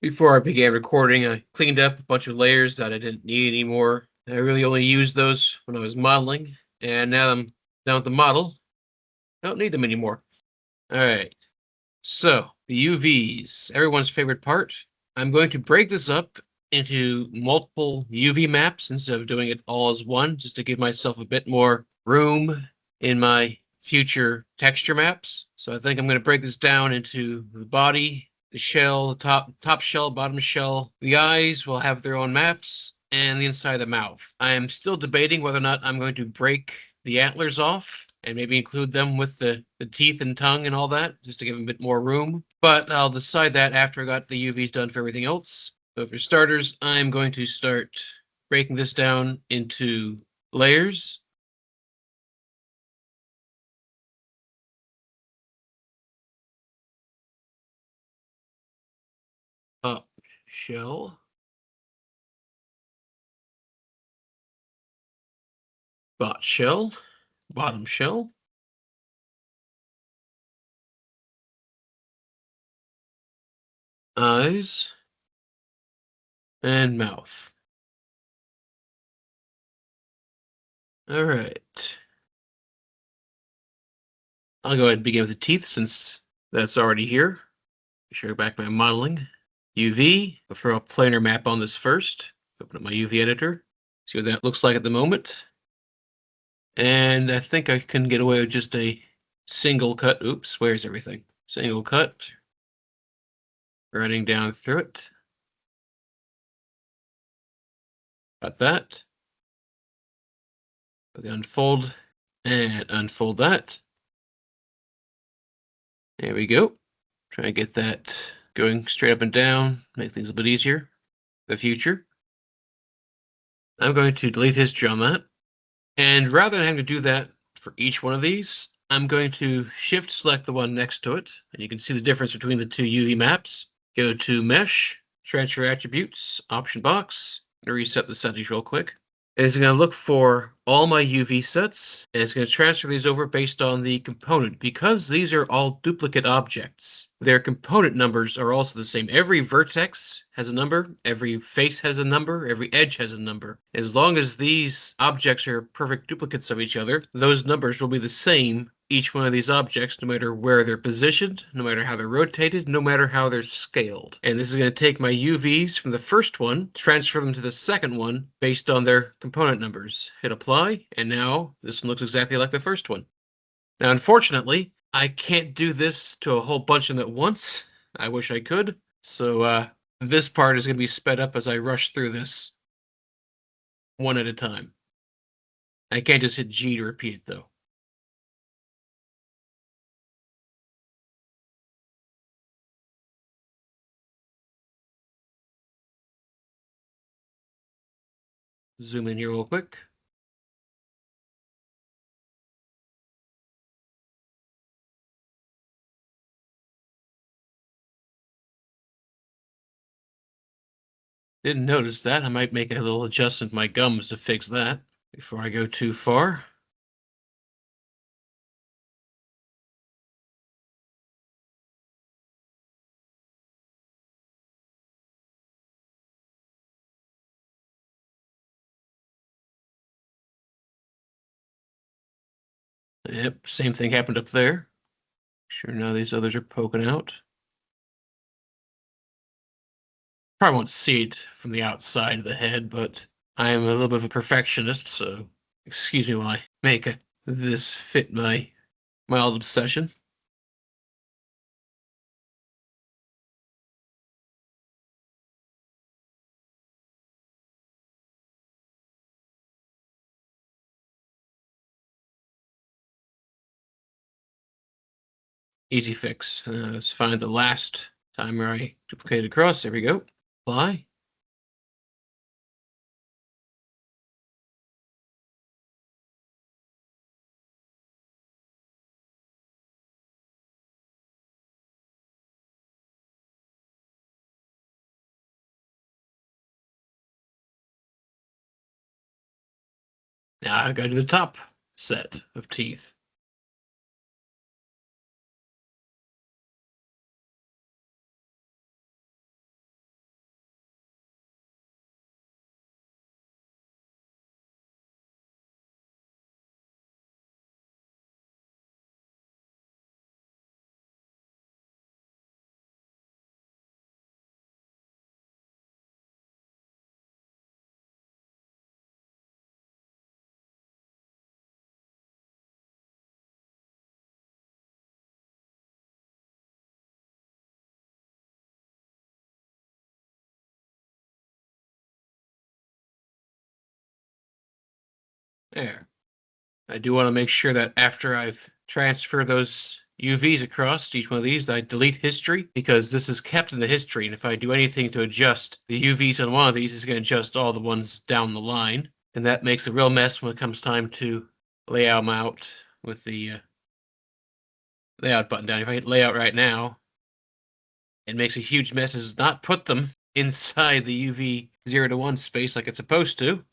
Before I began recording, I cleaned up a bunch of layers that I didn't need anymore. I really only used those when I was modeling, and now I'm done with the model. I don't need them anymore. All right. So, the UVs, everyone's favorite part. I'm going to break this up into multiple UV maps instead of doing it all as one, just to give myself a bit more room in my future texture maps. So I think I'm going to break this down into the body, the shell, the top shell, bottom shell. The eyes will have their own maps, and the inside of the mouth. I am still debating whether or not I'm going to break the antlers off and maybe include them with the teeth and tongue and all that, just to give them a bit more room. But I'll decide that after I got the UVs done for everything else. So for starters, I'm going to start breaking this down into layers. Up shell, bot shell, bottom shell, eyes, and mouth. All right. I'll go ahead and begin with the teeth since that's already here. Show back my modeling. UV, I'll throw a planar map on this first. Open up my UV editor, see what that looks like at the moment. And I think I can get away with just a single cut. Oops, where's everything? Single cut. Running down through it. Got that. Unfold and unfold that. There we go. Try and get that going straight up and down, make things a bit easier. The future. I'm going to delete history on that. And rather than having to do that for each one of these, I'm going to shift select the one next to it. And you can see the difference between the two UV maps. Go to Mesh, Transfer Attributes, Option Box, and reset the settings real quick. It's going to look for all my UV sets, and it's going to transfer these over based on the component. Because these are all duplicate objects, their component numbers are also the same. Every vertex has a number, every face has a number, every edge has a number. As long as these objects are perfect duplicates of each other, those numbers will be the same each one of these objects, no matter where they're positioned, no matter how they're rotated, no matter how they're scaled. And this is going to take my UVs from the first one, transfer them to the second one based on their component numbers. Hit apply, and now this one looks exactly like the first one. Now, unfortunately, I can't do this to a whole bunch of them at once. I wish I could. So this part is going to be sped up as I rush through this one at a time. I can't just hit G to repeat it, though. Zoom in here real quick. Didn't notice that. I might make a little adjustment to my gums to fix that before I go too far. Yep, same thing happened up there. Sure, now these others are poking out. Probably won't see it from the outside of the head, but I am a little bit of a perfectionist, so excuse me while I make this fit my mild obsession. Easy fix. Let's find the last timer I duplicated across. There we go. Apply. Now I go to the top set of teeth. There. I do want to make sure that after I've transferred those UVs across each one of these, I delete history, because this is kept in the history, and if I do anything to adjust the UVs on one of these, it's going to adjust all the ones down the line, and that makes a real mess when it comes time to lay them out with the layout button down. If I hit layout right now, it makes a huge mess. Does not put them inside the UV 0 to 1 space like it's supposed to.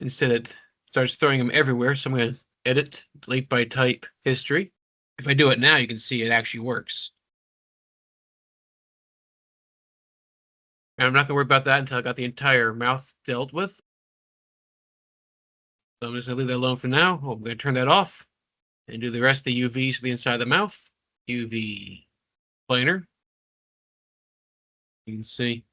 Instead, it starts throwing them everywhere. So I'm going to edit, delete by type history. If I do it now, you can see it actually works. And I'm not going to worry about that until I got the entire mouth dealt with. So I'm just going to leave that alone for now. I'm going to turn that off and do the rest of the UVs to the inside of the mouth. UV planer. You can see,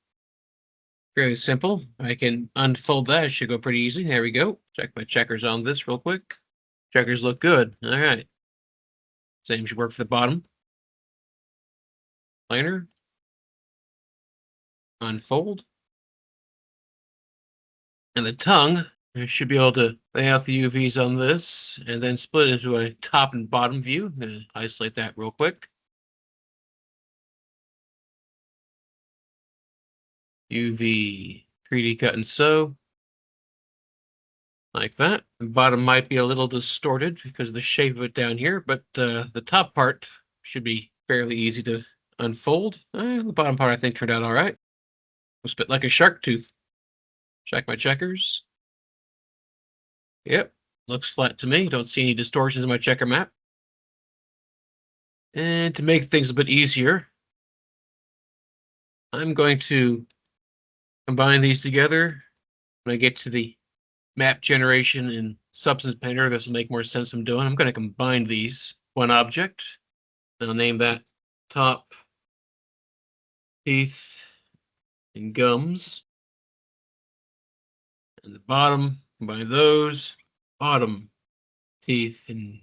very simple. I can unfold that. It should go pretty easy. There we go. Check my checkers on this real quick. Checkers look good. All right. Same should work for the bottom. Planer. Unfold. And the tongue, I should be able to lay out the UVs on this and then split into a top and bottom view. I'm going to isolate that real quick. UV 3D cut and sew. Like that. The bottom might be a little distorted because of the shape of it down here, but the top part should be fairly easy to unfold. The bottom part, I think, turned out all right. Looks a bit like a shark tooth. Check my checkers. Yep, looks flat to me. Don't see any distortions in my checker map. And to make things a bit easier, I'm going to combine these together. When I get to the map generation in Substance Painter, this will make more sense I'm doing. I'm going to combine these one object. I'll name that top, teeth, and gums. And the bottom, combine those, bottom, teeth, and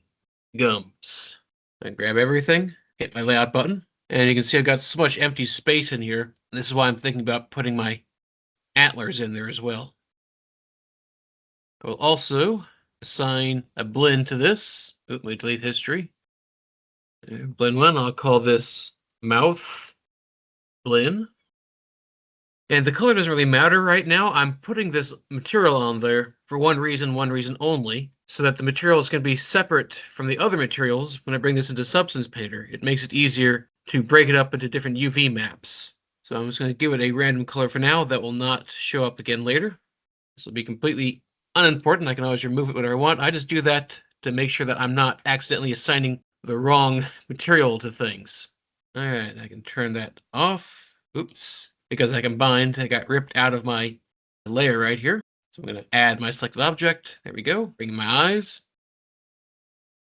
gums. I grab everything, hit my layout button, and you can see I've got so much empty space in here. This is why I'm thinking about putting my antlers in there as well. I will also assign a blend to this. Let me delete history. Blend one, I'll call this mouth blend. And the color doesn't really matter right now. I'm putting this material on there for one reason only, so that the material is going to be separate from the other materials when I bring this into Substance Painter. It makes it easier to break it up into different UV maps. So I'm just going to give it a random color for now that will not show up again later. This will be completely unimportant. I can always remove it whenever I want. I just do that to make sure that I'm not accidentally assigning the wrong material to things. All right, I can turn that off. Oops. Because I combined, I got ripped out of my layer right here. So I'm going to add my selected object. There we go. Bring my eyes.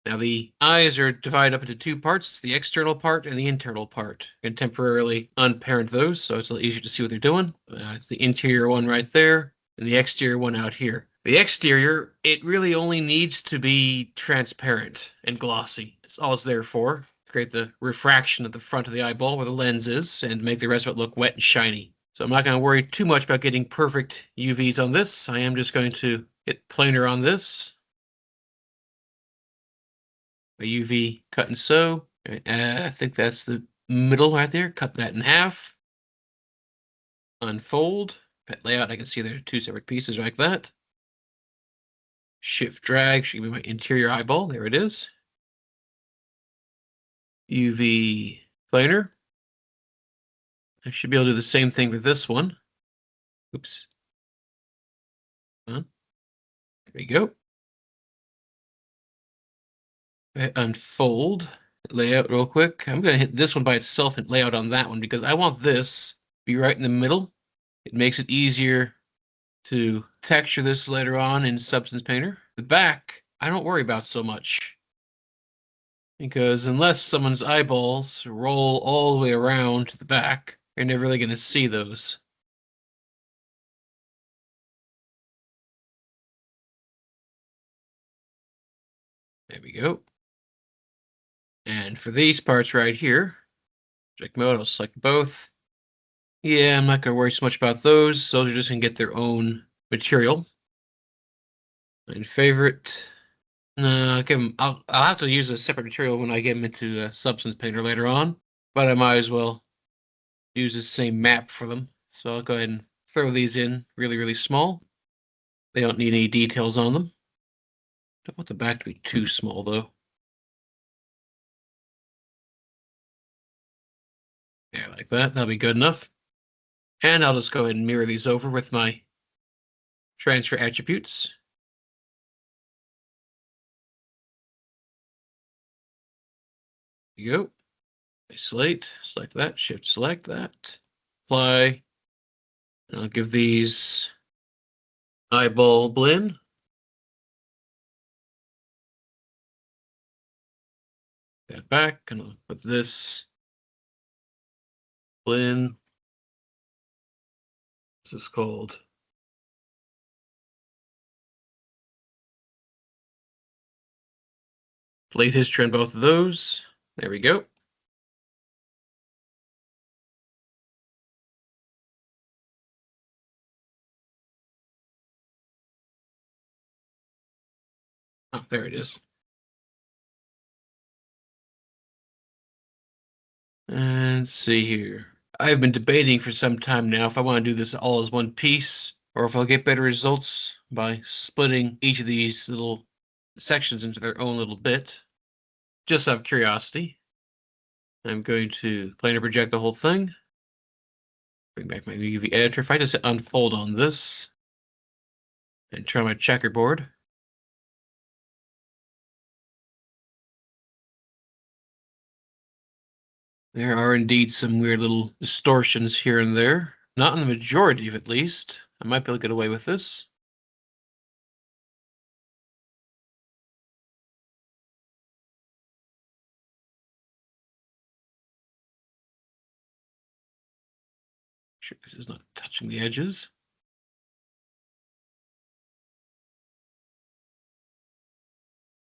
Now the eyes are divided up into two parts, the external part and the internal part. I can temporarily unparent those, so it's a little easier to see what they're doing. It's the interior one right there, and the exterior one out here. The exterior, it really only needs to be transparent and glossy. It's all it's there for. Create the refraction at the front of the eyeball where the lens is and make the rest of it look wet and shiny. So I'm not going to worry too much about getting perfect UVs on this. I am just going to hit planer on this. A UV cut and sew. I think that's the middle right there. Cut that in half. Unfold. Pet layout, I can see there are two separate pieces like that. Shift drag should be my interior eyeball. There it is. UV planer. I should be able to do the same thing with this one. Oops. There we go. Unfold layout real quick. I'm going to hit this one by itself and layout on that one because I want this to be right in the middle. It makes it easier to texture this later on in Substance Painter. The back, I don't worry about so much because unless someone's eyeballs roll all the way around to the back, you're never really going to see those. There we go. And for these parts right here, object mode, I'll select both. Yeah, I'm not going to worry so much about those. Those are just going to get their own material. And favorite. No, I'll have to use a separate material when I get them into Substance Painter later on. But I might as well use the same map for them. So I'll go ahead and throw these in really, really small. They don't need any details on them. Don't want the back to be too small though. Yeah, like that. That'll be good enough. And I'll just go ahead and mirror these over with my transfer attributes. There you go. Isolate, select that, shift select that, apply. And I'll give these eyeball blend. That back, and I'll put this blend. This is called Delayed history on both of those. There we go. Oh, there it is. And let's see here. I've been debating for some time now if I want to do this all as one piece or if I'll get better results by splitting each of these little sections into their own little bit. Just out of curiosity, I'm going to planar project the whole thing. Bring back my UV editor. If I just hit unfold on this and try my checkerboard, there are indeed some weird little distortions here and there. Not in the majority of it, at least. I might be able to get away with this. Sure, this is not touching the edges.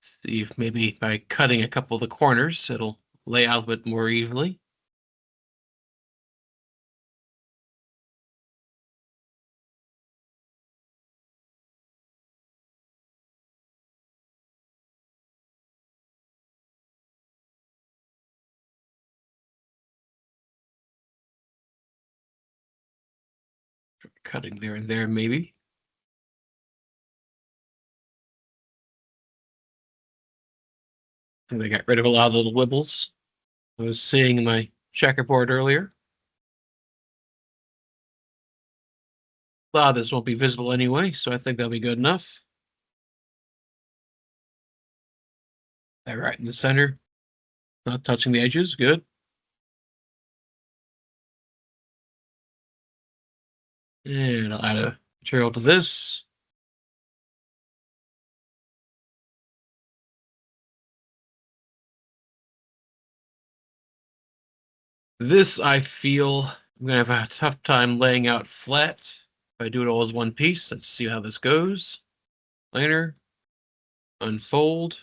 See if maybe by cutting a couple of the corners, it'll lay out a bit more evenly. Cutting there and there, maybe. I think I got rid of a lot of the little wibbles I was seeing in my checkerboard earlier. A lot of this won't be visible anyway, so I think that'll be good enough. That right in the center, not touching the edges, good. And I'll add a material to this. This, I feel, I'm going to have a tough time laying out flat. If I do it all as one piece, let's see how this goes. Planar, unfold,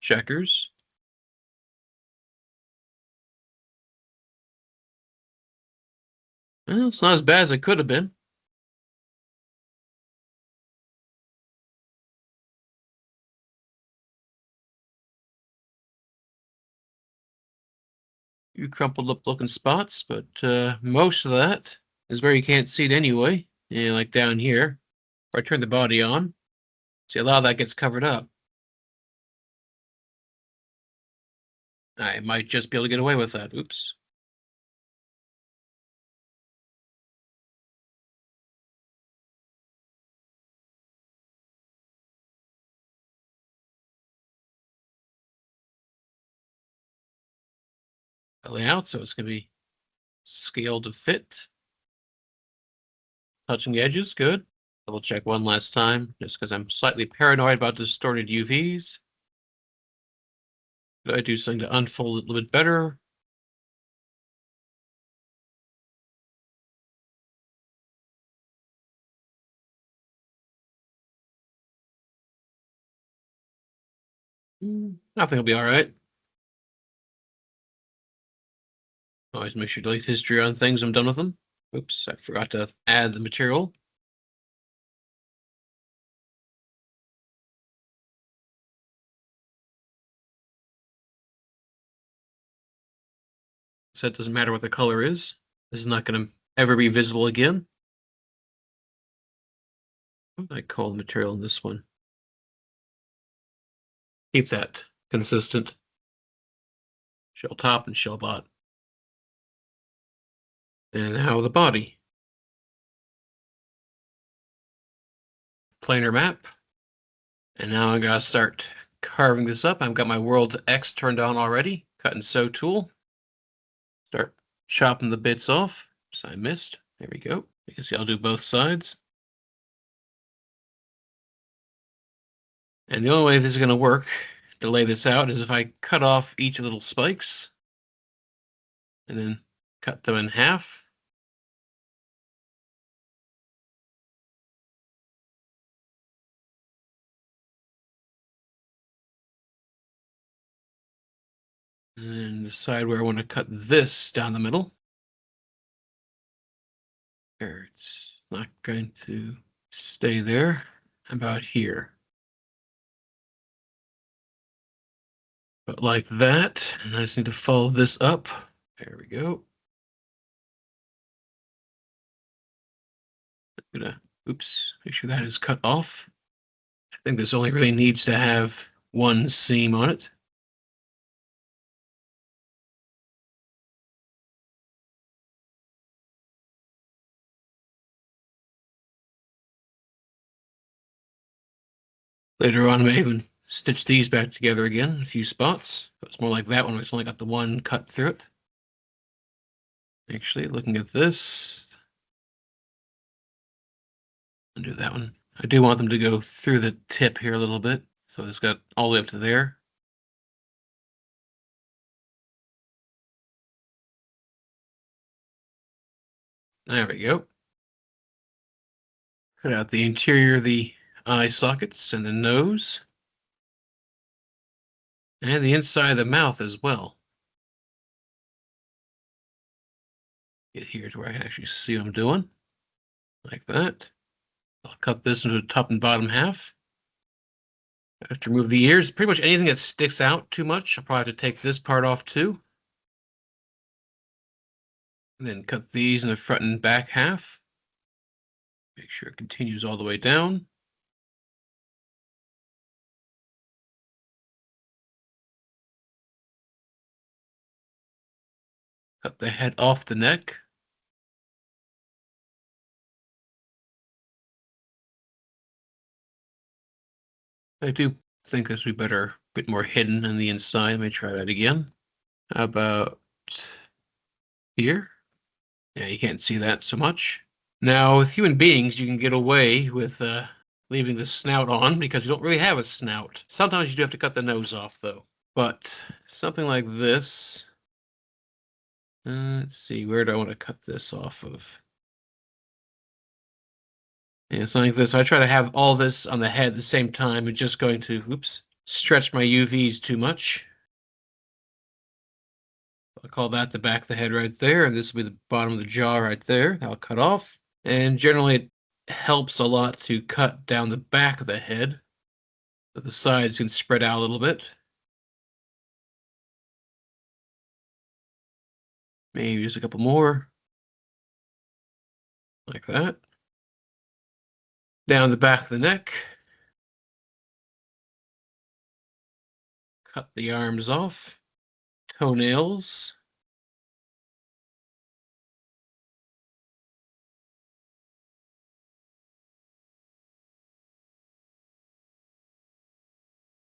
checkers. Well, it's not as bad as it could have been. You crumpled up looking spots, but most of that is where you can't see it anyway. Yeah, like down here, where I turn the body on. See, a lot of that gets covered up. I might just be able to get away with that. Oops. Layout, so it's going to be scaled to fit. Touching the edges, good. Double check one last time, just because I'm slightly paranoid about distorted UVs. Could I do something to unfold it a little bit better? I think it'll be all right. Always make sure to delete history on things I'm done with them. Oops, I forgot to add the material. So it doesn't matter what the color is. This is not going to ever be visible again. What do I call the material in this one? Keep that consistent. Shell top and shell bottom. And now the body. Planar map. And now I gotta start carving this up. I've got my World X turned on already. Cut and sew tool. Start chopping the bits off. So I missed. There we go. You can see I'll do both sides. And the only way this is going to work to lay this out is if I cut off each of the little spikes and then cut them in half. And then decide where I want to cut this down the middle. There, it's not going to stay there. About here. But like that, and I just need to follow this up. There we go. I'm gonna, oops, make sure that is cut off. I think this only really needs to have one seam on it. Later on, I may even stitch these back together again in a few spots. But it's more like that one, it's only got the one cut through it. Actually, looking at this, I'll do that one. I do want them to go through the tip here a little bit. So it's got all the way up to there. There we go. Cut out the interior of the eye sockets and the nose. And the inside of the mouth as well. Get here to where I can actually see what I'm doing. Like that. I'll cut this into the top and bottom half. I have to remove the ears. Pretty much anything that sticks out too much, I'll probably have to take this part off too. And then cut these in the front and back half. Make sure it continues all the way down. Cut the head off the neck. I do think this would be better, a bit more hidden on the inside. Let me try that again. How about here? Yeah, you can't see that so much. Now, with human beings, you can get away with leaving the snout on because you don't really have a snout. Sometimes you do have to cut the nose off, though. But something like this. Let's see, where do I want to cut this off of? Yeah, something like this. I try to have all this on the head at the same time. It's just going to, oops, stretch my UVs too much. I'll call that the back of the head right there, and this will be the bottom of the jaw right there. I'll cut off. And generally, it helps a lot to cut down the back of the head so the sides can spread out a little bit. Maybe just a couple more. Like that. Down the back of the neck. Cut the arms off. Toenails.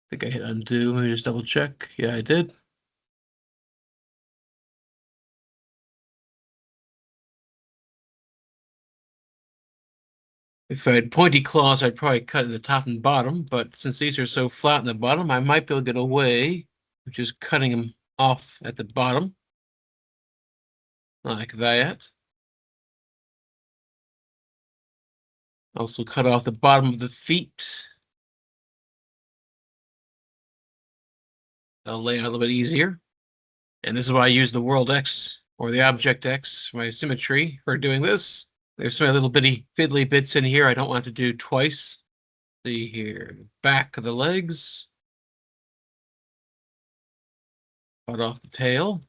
I think I hit undo. Let me just double check. Yeah, I did. If I had pointy claws, I'd probably cut in the top and bottom, but since these are so flat in the bottom, I might be able to get away with just cutting them off at the bottom. Like that. Also cut off the bottom of the feet. That'll lay out a little bit easier. And this is why I use the World X or the Object X for my symmetry for doing this. There's some little bitty fiddly bits in here I don't want to do twice. See here, back of the legs. Cut off the tail.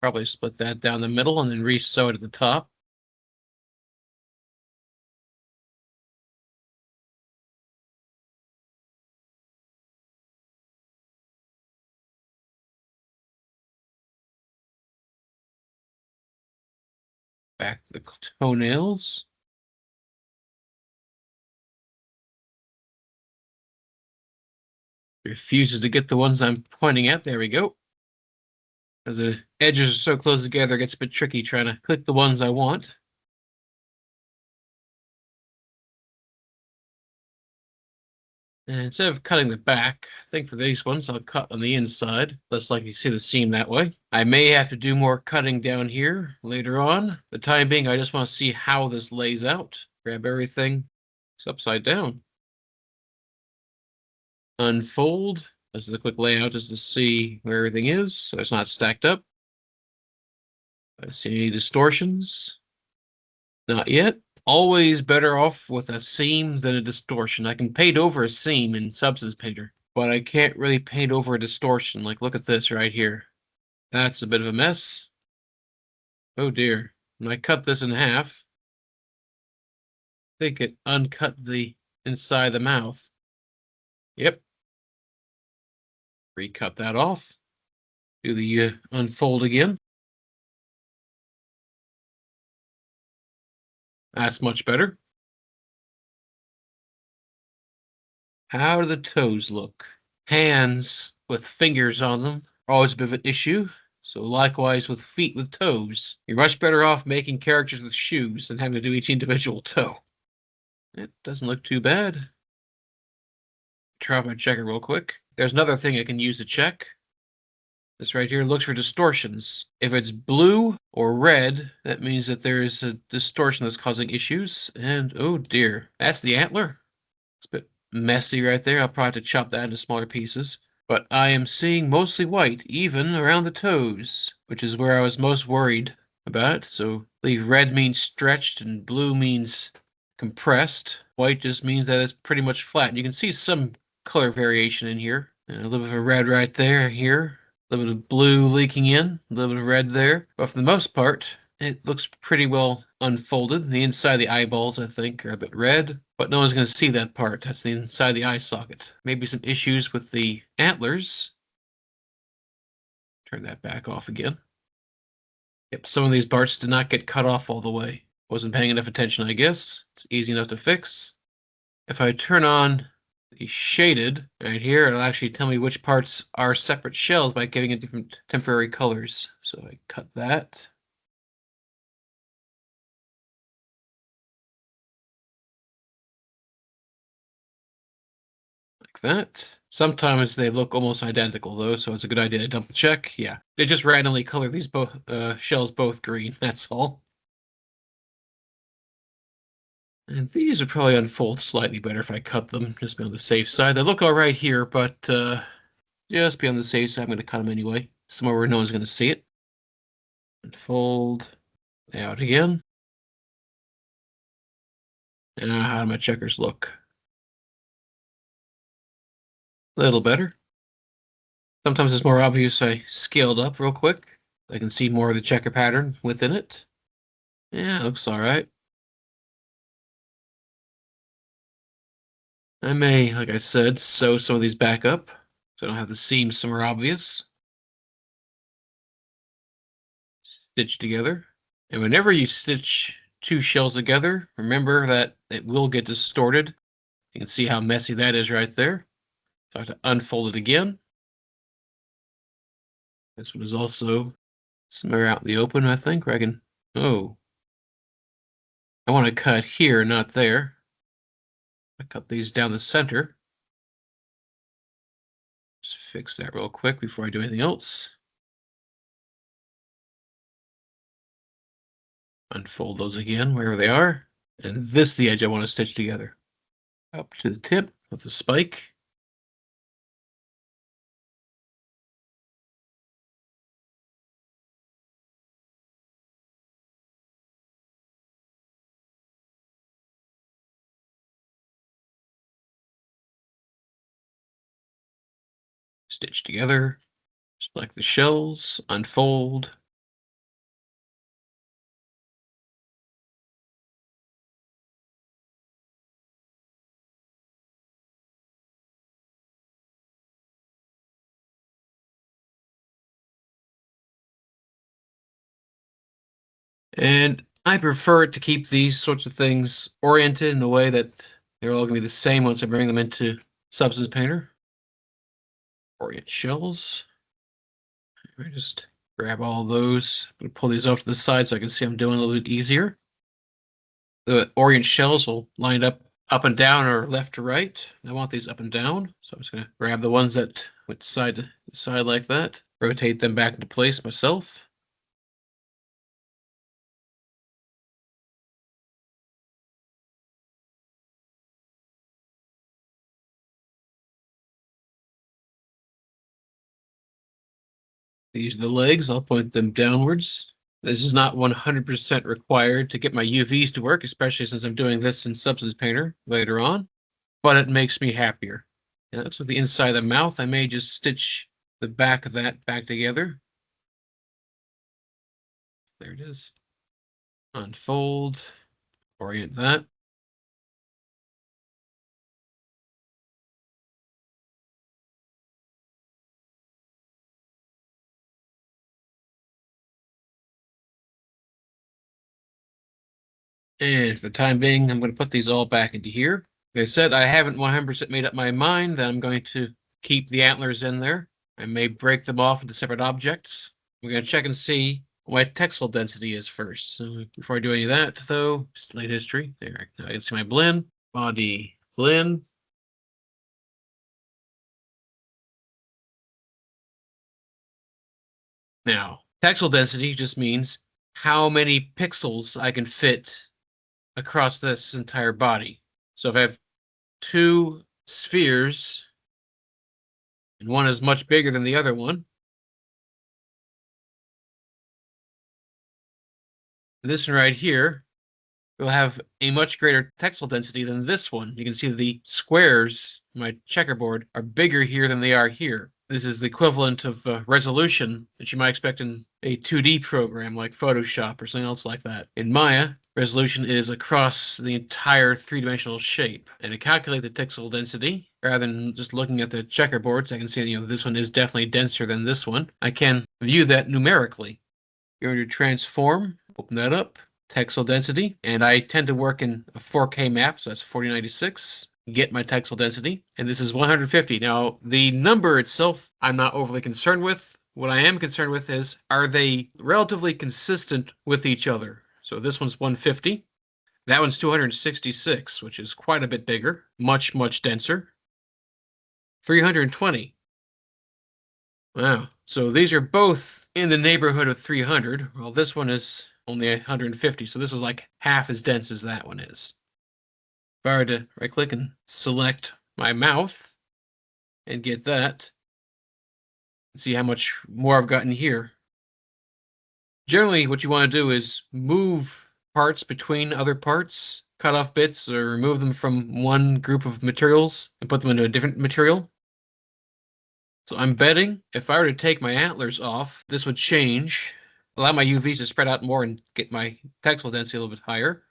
Probably split that down the middle and then re-sew it at the top. Back the toenails. Refuses to get the ones I'm pointing at. There we go. As the edges are so close together, it gets a bit tricky trying to click the ones I want. And instead of cutting the back, I think for these ones, I'll cut on the inside. Less likely to see the seam that way. I may have to do more cutting down here later on. For the time being, I just want to see how this lays out. Grab everything. It's upside down. Unfold. This is a quick layout just to see where everything is, so it's not stacked up. I see any distortions? Not yet. Always better off with a seam than a distortion. I can paint over a seam in Substance Painter, but I can't really paint over a distortion. Like, look at this right here. That's a bit of a mess. Oh dear. When I cut this in half, I think it uncut the inside of the mouth. Yep. Recut that off. Do the unfold again. That's much better. How do the toes look? Hands with fingers on them are always a bit of an issue. So likewise with feet with toes. You're much better off making characters with shoes than having to do each individual toe. It doesn't look too bad. Try out my checker real quick. There's another thing I can use to check. This right here looks for distortions. If it's blue or red, that means that there is a distortion that's causing issues. And oh dear, that's the antler. It's a bit messy right there. I'll probably have to chop that into smaller pieces. But I am seeing mostly white, even around the toes, which is where I was most worried about it. So I believe red means stretched and blue means compressed. White just means that it's pretty much flat. You can see some color variation in here. And a little bit of red right there, here. A little bit of blue leaking in, a little bit of red there. But for the most part, it looks pretty well unfolded. The inside of the eyeballs, I think, are a bit red, but no one's going to see that part. That's the inside of the eye socket. Maybe some issues with the antlers. Turn that back off again. Yep, some of these parts did not get cut off all the way. Wasn't paying enough attention, I guess. It's easy enough to fix. If I turn on the shaded right here, it'll actually tell me which parts are separate shells by giving it different temporary colors. So I cut that. Like that. Sometimes they look almost identical though, so it's a good idea to double check. Yeah, they just randomly color these both shells both green. That's all. And these would probably unfold slightly better if I cut them, just be on the safe side. They look all right here, but just be on the safe side. I'm going to cut them anyway, somewhere where no one's going to see it. Unfold out again. And how do my checkers look? A little better. Sometimes it's more obvious I scaled up real quick. I can see more of the checker pattern within it. Yeah, it looks all right. I may, like I said, sew some of these back up so I don't have the seams somewhere obvious. Stitch together. And whenever you stitch two shells together, remember that it will get distorted. You can see how messy that is right there. So I have to unfold it again. This one is also somewhere out in the open, I think, where I can... Oh. I want to cut here, not there. I cut these down the center. Just fix that real quick before I do anything else. Unfold those again, wherever they are. And this is the edge I want to stitch together. Up to the tip with the spike. Stitch together, just like the shells, unfold, And I prefer to keep these sorts of things oriented in a way that they're all going to be the same once I bring them into Substance Painter. Orient shells. I just grab all those and pull these off to the side so I can see I'm doing a little bit easier. The orient shells will line up and down or left to right. I want these up and down, so I'm just going to grab the ones that went side to side like that, rotate them back into place myself. These are the legs. I'll point them downwards. This is not 100% required to get my UVs to work, especially since I'm doing this in Substance Painter later on, but it makes me happier. And that's with the inside of the mouth. I may just stitch the back of that back together. There it is. Unfold, orient that. And for the time being, I'm going to put these all back into here. Like I said, I haven't 100% made up my mind that I'm going to keep the antlers in there. I may break them off into separate objects. We're going to check and see what my textile density is first. So before I do any of that, though, slate history. There, now I can see my blend. Body blend. Now, textile density just means how many pixels I can fit across this entire body. So if I have two spheres and one is much bigger than the other one, this one right here will have a much greater textile density than this one. You can see the squares in my checkerboard are bigger here than they are here. This is the equivalent of resolution that you might expect in a 2D program like Photoshop or something else like that. In Maya, resolution is across the entire three-dimensional shape. And to calculate the textile density, rather than just looking at the checkerboards, I can see, this one is definitely denser than this one. I can view that numerically. You're going to transform, open that up, textile density, and I tend to work in a 4K map, so that's 4096. Get my textile density, and this is 150. Now, the number itself, I'm not overly concerned with. What I am concerned with is, are they relatively consistent with each other? So this one's 150. That one's 266, which is quite a bit bigger, much, much denser. 320. Wow. So these are both in the neighborhood of 300. Well, this one is only 150, so this is like half as dense as that one is. If I were to right-click and select my mouth and get that, see how much more I've gotten here. Generally, what you want to do is move parts between other parts, cut off bits, or remove them from one group of materials and put them into a different material. So I'm betting if I were to take my antlers off, this would change, allow my UVs to spread out more and get my textile density a little bit higher.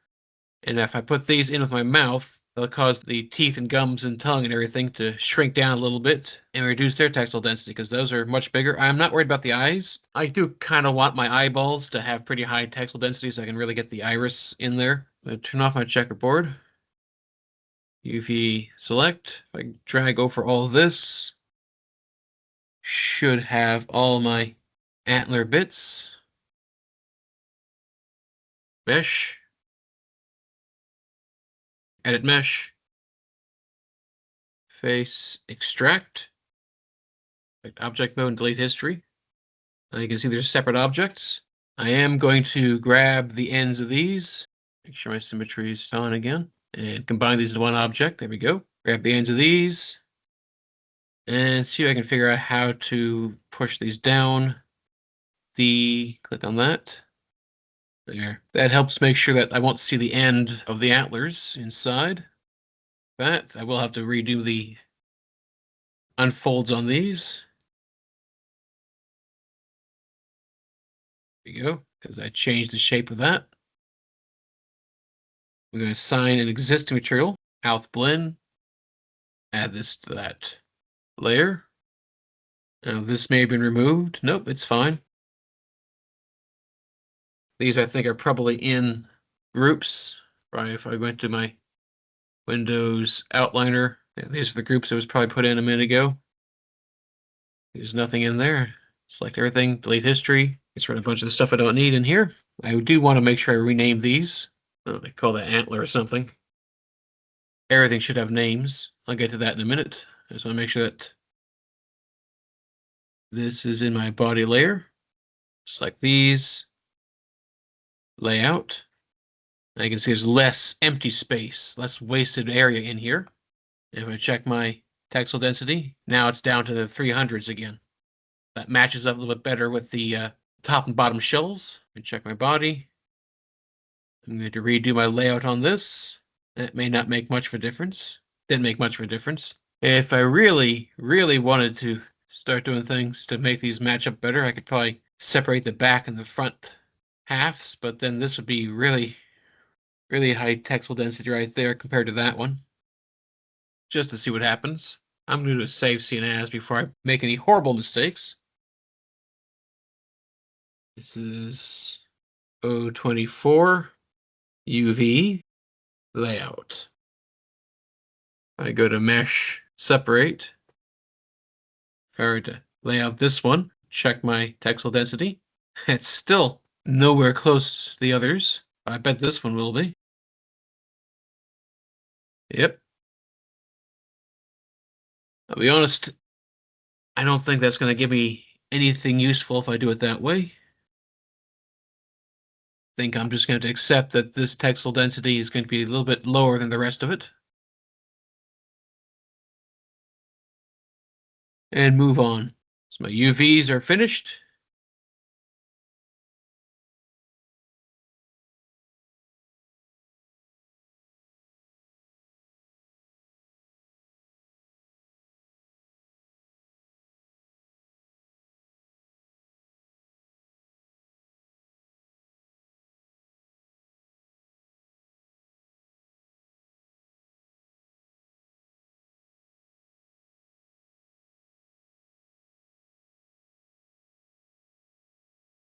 And if I put these in with my mouth, they'll cause the teeth and gums and tongue and everything to shrink down a little bit and reduce their textile density because those are much bigger. I'm not worried about the eyes. I do kind of want my eyeballs to have pretty high textile density so I can really get the iris in there. I'm going to turn off my checkerboard. UV select. If I drag over all this, should have all my antler bits. Mesh. Edit mesh. Face extract. Object mode and delete history. You can see there's separate objects. I am going to grab the ends of these. Make sure my symmetry is on again. And combine these into one object. There we go. Grab the ends of these. And see if I can figure out how to push these down. Click on that. There. That helps make sure that I won't see the end of the antlers inside. That I will have to redo the unfolds on these. There we go, because I changed the shape of that. We're going to assign an existing material, Mouth Blend. Add this to that layer. Now this may have been removed. Nope, it's fine. These I think are probably in groups. Right, if I went to my Windows outliner, these are the groups that was probably put in a minute ago. There's nothing in there. Select everything, delete history. Get rid of a bunch of the stuff I don't need in here. I do want to make sure I rename these. Oh, they call that antler or something. Everything should have names. I'll get to that in a minute. I just want to make sure that this is in my body layer. Select these. Layout. I can see there's less empty space, less wasted area in here. If I check my textile density, now it's down to the 300s again. That matches up a little bit better with the top and bottom shells. And check my body. I'm going to redo my layout on this. That may not make much of a difference. Didn't make much of a difference. If I really, really wanted to start doing things to make these match up better, I could probably separate the back and the front halves, but then this would be really, really high textile density right there compared to that one. Just to see what happens. I'm going to save CNAS before I make any horrible mistakes. This is 024 UV layout. I go to mesh separate. If I were to lay out this one, check my textile density. It's still nowhere close to the others. I bet this one will be. Yep. I'll be honest, I don't think that's going to give me anything useful if I do it that way. I think I'm just going to accept that this textile density is going to be a little bit lower than the rest of it. And move on. So my UVs are finished.